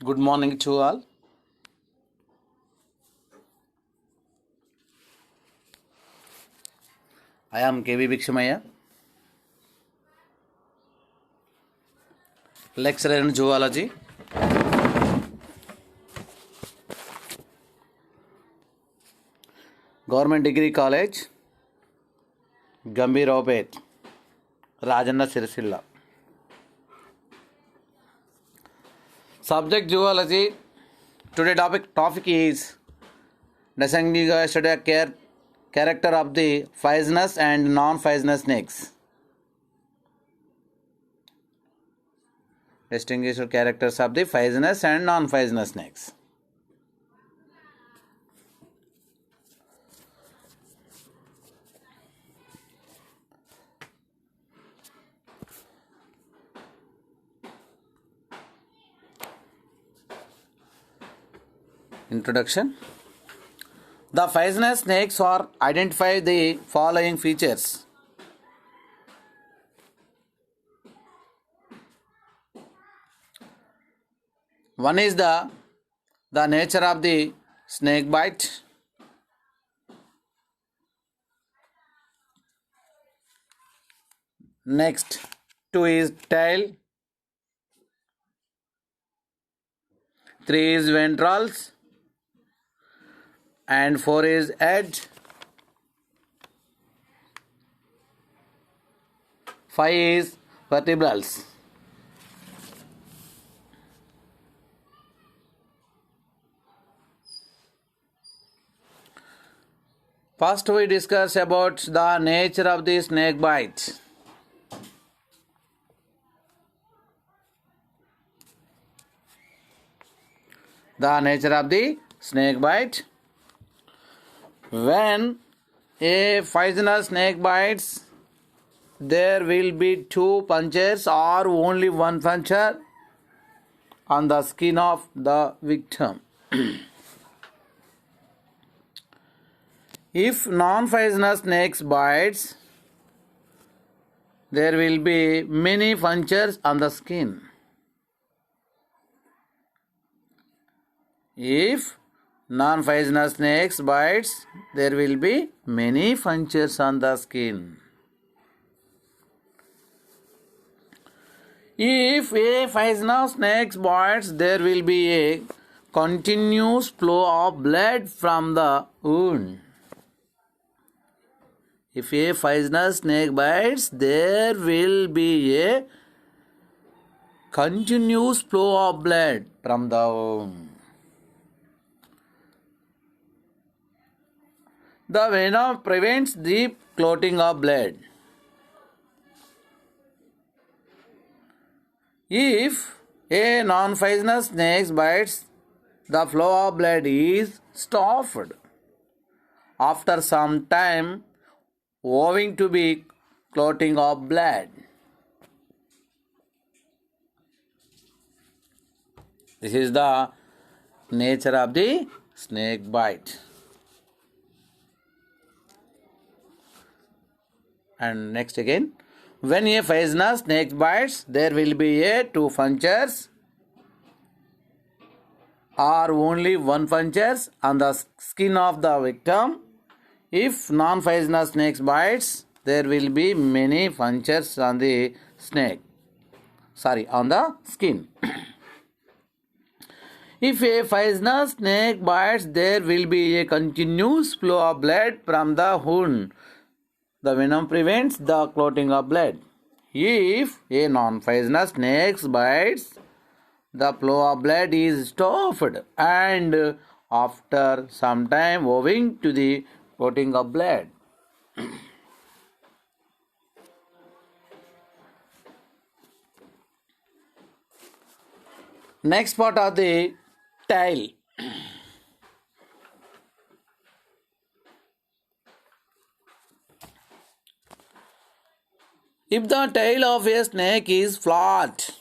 Good morning to all. I am KV Bhikshamaya, lecturer in zoology. Government Degree College, Gambhiravpet, Rajanna Sirisilla. Subject zoology. Today topic is distinguishing study character of the poisonous and non-poisonous snakes. Distinguished characters of the poisonous and non-poisonous snakes. Introduction. The poisonous snakes are identify the following features. One is the nature of the snake bite. Next, 2 is tail. 3 is ventrals. And 4 is edge. 5 is vertebrals. First we discuss about the nature of the snake bite. The nature of the snake bite. When a poisonous snake bites, there will be 2 punches or only 1 puncture on the skin of the victim. If non-poisonous snakes bites, there will be many punctures on the skin. If non-poisonous snakes bites, there will be many punctures on the skin. If a poisonous snake bites, there will be a continuous flow of blood from the wound. If a poisonous snake bites, there will be a continuous flow of blood from the wound. The venom prevents the clotting of blood. If a non-poisonous snake bites, the flow of blood is stopped after some time owing to the clotting of blood. This is the nature of the snake bite. And next again, when a poisonous snake bites, there will be a 2 punctures or only 1 punctures on the skin of the victim. If non-poisonous snake bites, there will be many punctures on the on the skin. If a poisonous snake bites, there will be a continuous flow of blood from the wound. The venom prevents the clotting of blood. If a non-poisonous snake bites, the flow of blood is stopped and after some time owing to the clotting of blood. Next part of the tail. If the tail of a snake is flat,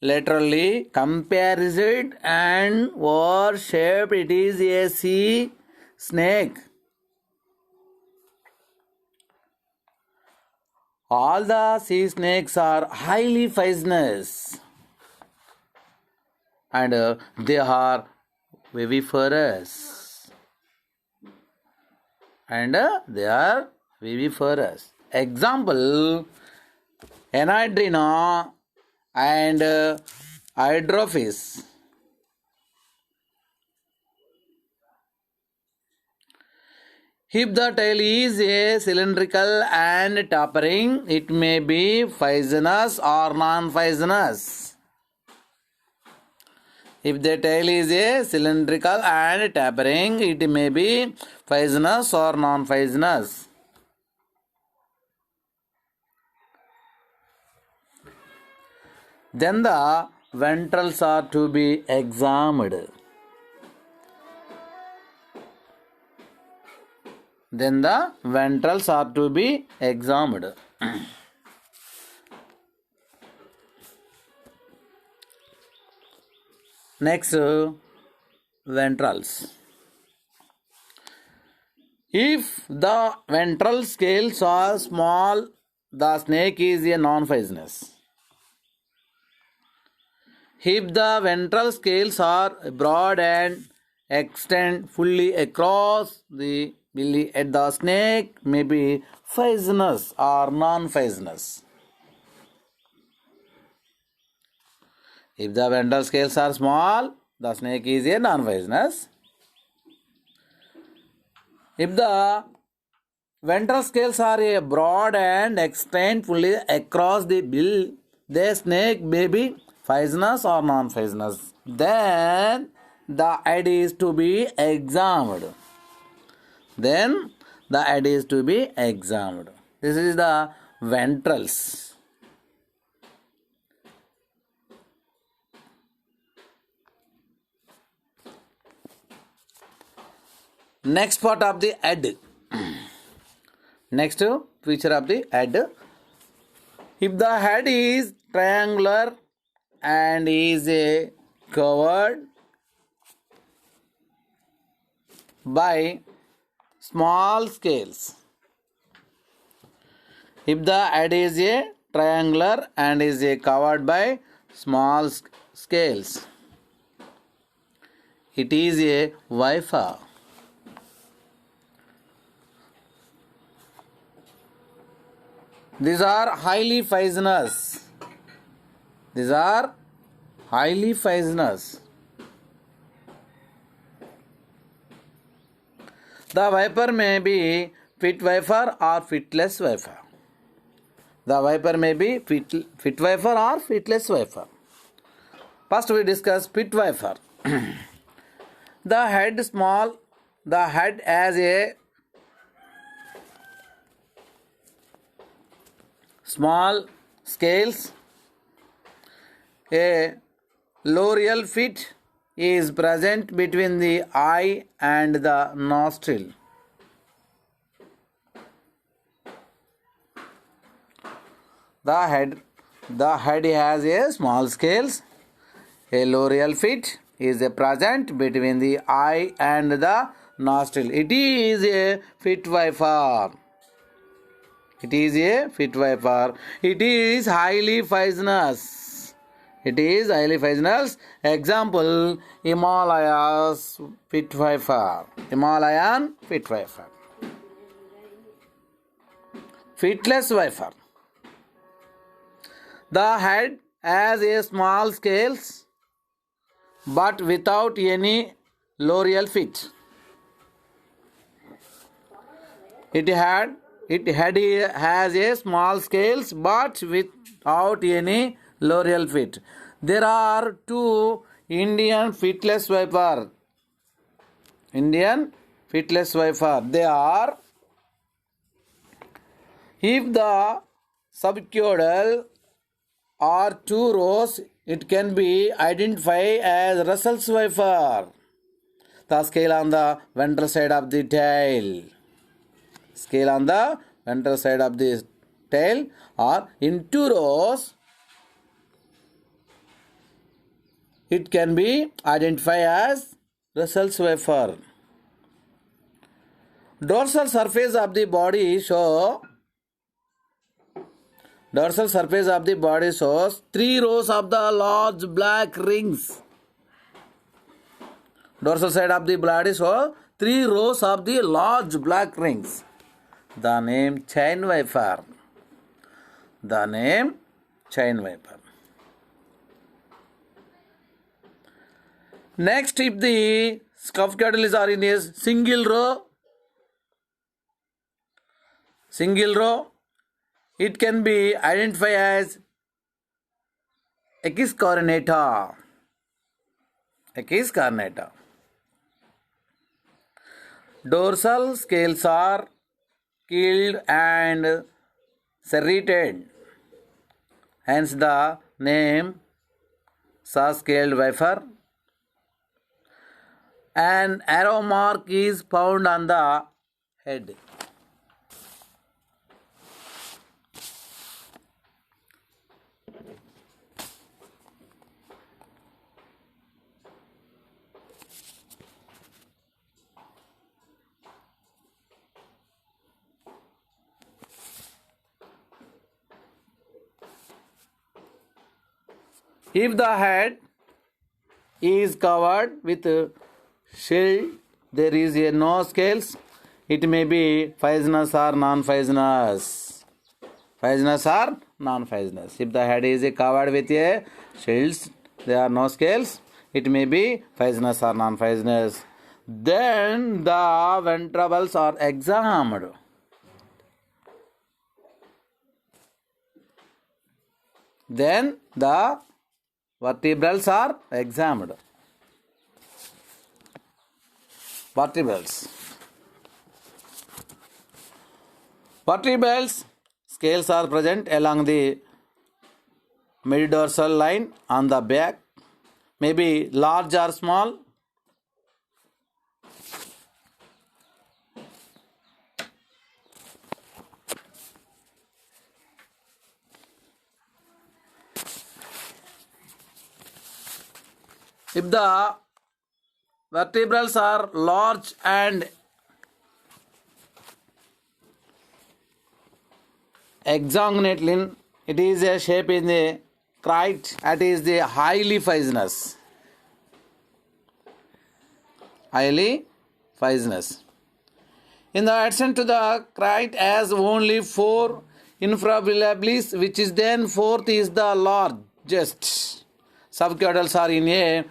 laterally comparison and or shaped, it is a sea snake. All the sea snakes are highly poisonous and they are viviparous. Example, Anadrina and Hydrophis. If the tail is a cylindrical and tapering, it may be poisonous or non-poisonous. If the tail is a cylindrical and tapering, it may be poisonous or non-poisonous. Then the ventrals are to be examined. Next, ventrals. If the ventral scales are small, the snake is a non-poisonous. If the ventral scales are broad and extend fully across the belly, the snake may be poisonous or non-poisonous. If the ventral scales are small, the snake is a non-poisonous. If the ventral scales are broad and extend fully across the bill, the snake may be poisonous or non-poisonous. Then the head is to be examined. This is the ventrals. Next part of the head. Next feature of the head. If the head is triangular and is covered by small scales. If the head is triangular and is covered by small scales, it is a viper. These are highly poisonous. The viper may be fit viper or fitless viper. First we discuss pit viper. The head has a small scales. A loreal fit is present between the eye and the nostril. The head has a small scales. A loreal fit is present between the eye and the nostril. It is a fit viper. It is highly poisonous. Example, Himalayan fit viper. Fitless viper. The head has a small scales but without any loreal fit. It has a small scales but without any loreal fit. There are two Indian fitless viper. They are, if the subcaudal are two rows, it can be identified as Russell's viper. The scale on the ventral side of the tail. Or in two rows, it can be identified as Russell's viper. Dorsal surface of the body show Dorsal surface of the body shows 3 rows of the large black rings. Dorsal side of the body shows 3 rows of the large black rings. The name chain viper. The name chain viper. Next, if the scuff catalysts are in a single row, it can be identified as Achis cornata. Achis cornata. Dorsal scales are keeled and serrated, hence the name saw-scaled viper. An arrow mark is found on the head. If the head is covered with shield, there is no scales. It may be poisonous or non-poisonous. Poisonous or non-poisonous. If the head is covered with a shields, there are no scales. It may be poisonous or non-poisonous. Then the ventrals are examined. Then the vertebrals are examined. Vertebrals. Vertebrals scales are present along the mid-dorsal line on the back, may be large or small. If the vertebrals are large and hexagonal, it is a shape in the crite. That is the highly poisonous. Highly poisonous. In the addition to the crite has only 4 infrabulabilis, which is then fourth is the largest. Subcaudals are in a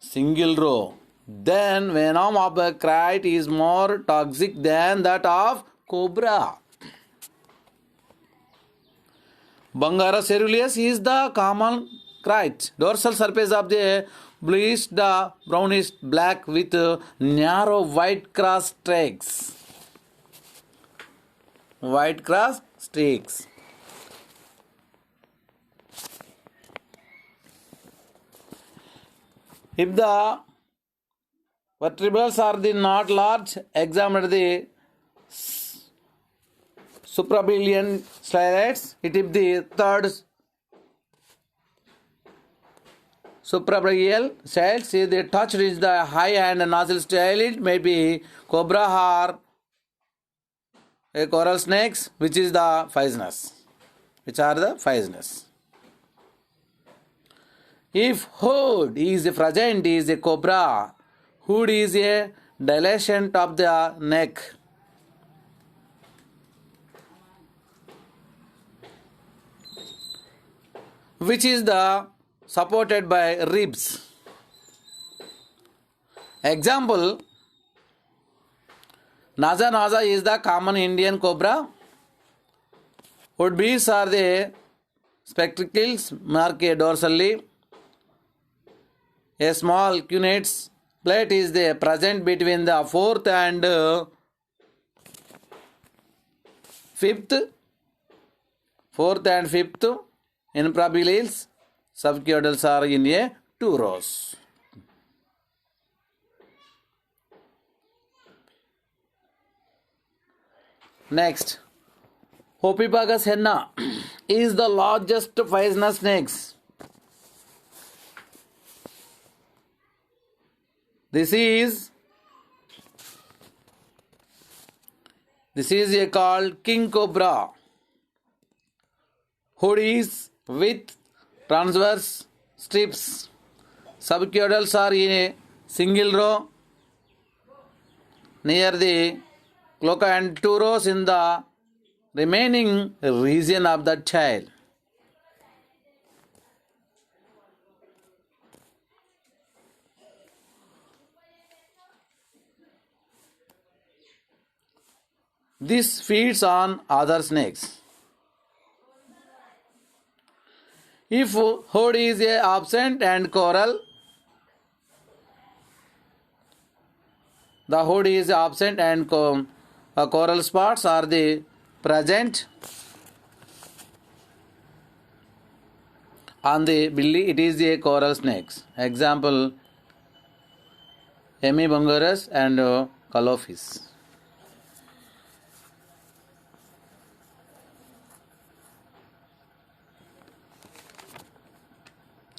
single row. Then venom of the crite is more toxic than that of cobra. Bangara ceruleus is the common crite. Dorsal surface of the bluish the brownish black with narrow white cross streaks. White cross streaks. If the vertebrals are not large, examine the suprabilian striates. If the third suprabilial striates is the touch is the high and nostril striate, may be cobra or a coral snakes, which is the poisonous. Which are the poisonous. If hood is present is a cobra, hood is a dilation of the neck. Which is the supported by ribs. Example, Naja Naja is the common Indian cobra. Hood bees are the spectacles mark a dorsally. A small cuneids plate is the present between the fourth and fifth. Fourth and fifth infrabulales. Subcaudals are in a 2 rows. Next, Hopipagus henna is the largest poisonous snakes. This is a called king cobra. hoodies with transverse strips. Subcaudals are in a single row near the cloaca and 2 rows in the remaining region of the tail. This feeds on other snakes. If hood is absent and coral, the hood is absent and coral spots are the present on the belly, it is a coral snakes. Example, Hemibungus and Calophis.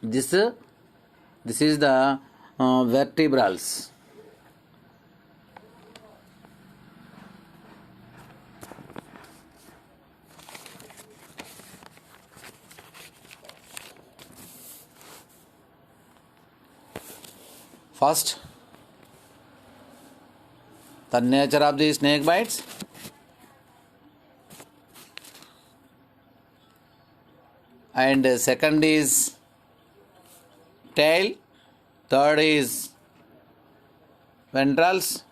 This is the vertebrals. First, the nature of the snake bites. And second is tail. Third is ventrals.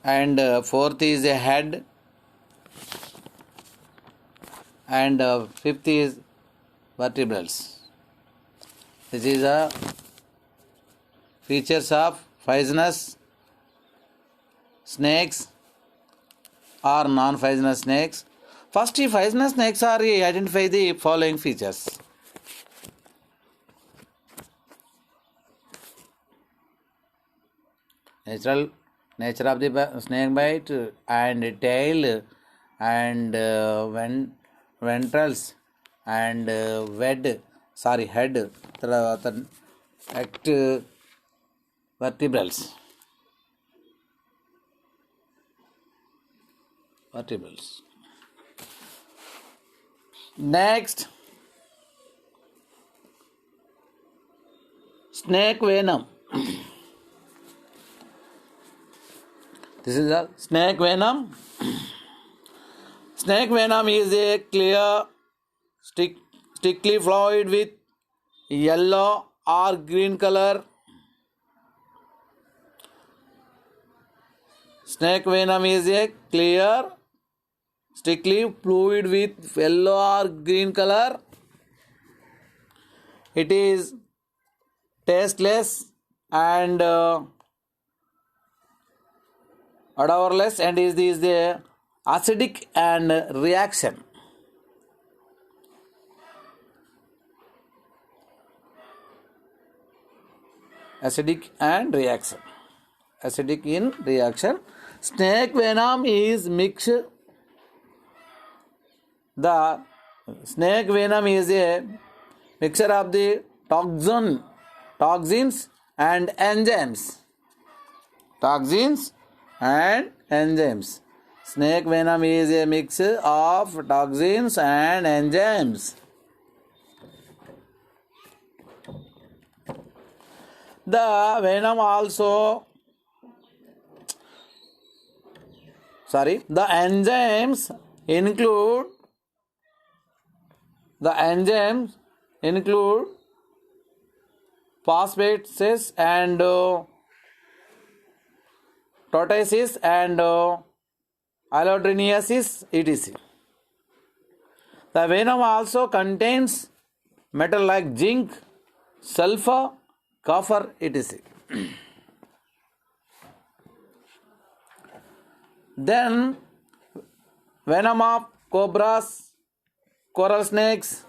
And fourth is a head. And fifth is vertebrals. This is a features of poisonous snakes or non-poisonous snakes. First, if poisonous snakes are identify the following features. Nature of the snake bite and tail and ventrals and head. Act vertebrals. Next, snake venom. This is a snake venom. Snake venom is a clear, sticky fluid with yellow or green color. Snake venom is a clear, sticky fluid with yellow or green color. It is tasteless and odorless and is the acidic and reaction. Acidic in reaction. Snake venom is mixed. The snake venom is a mixture of the toxins and enzymes. Snake venom is a mix of toxins and enzymes. The enzymes include phosphates and proteases and allodriasis etc. The venom also contains metal like zinc, sulfur, copper etc. Then venom of cobras, coral snakes,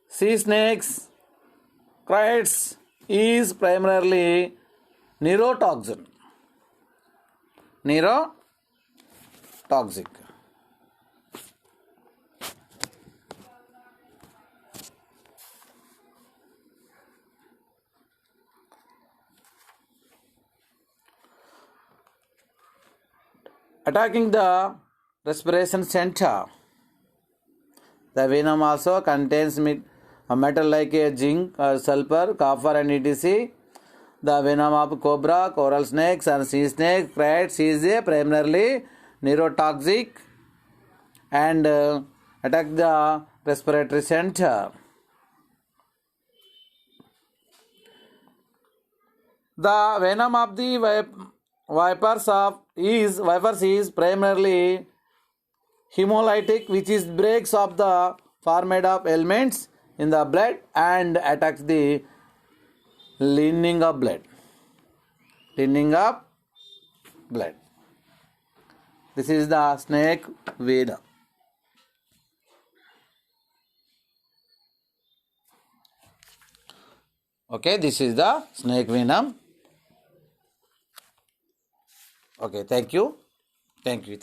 sea snakes, crickets is primarily neurotoxic. Attacking the respiration center. The venom also contains a metal like a zinc, sulfur, copper, and etc. The venom of cobra, coral snakes, and sea snake rats is a primarily neurotoxic and attack the respiratory center. The venom of the vipers is primarily hemolytic, which is breaks up the format of elements in the blood and attacks the lining of blood. Lining of blood. This is the snake venom. Okay, this is the snake venom. Okay, thank you. Thank you.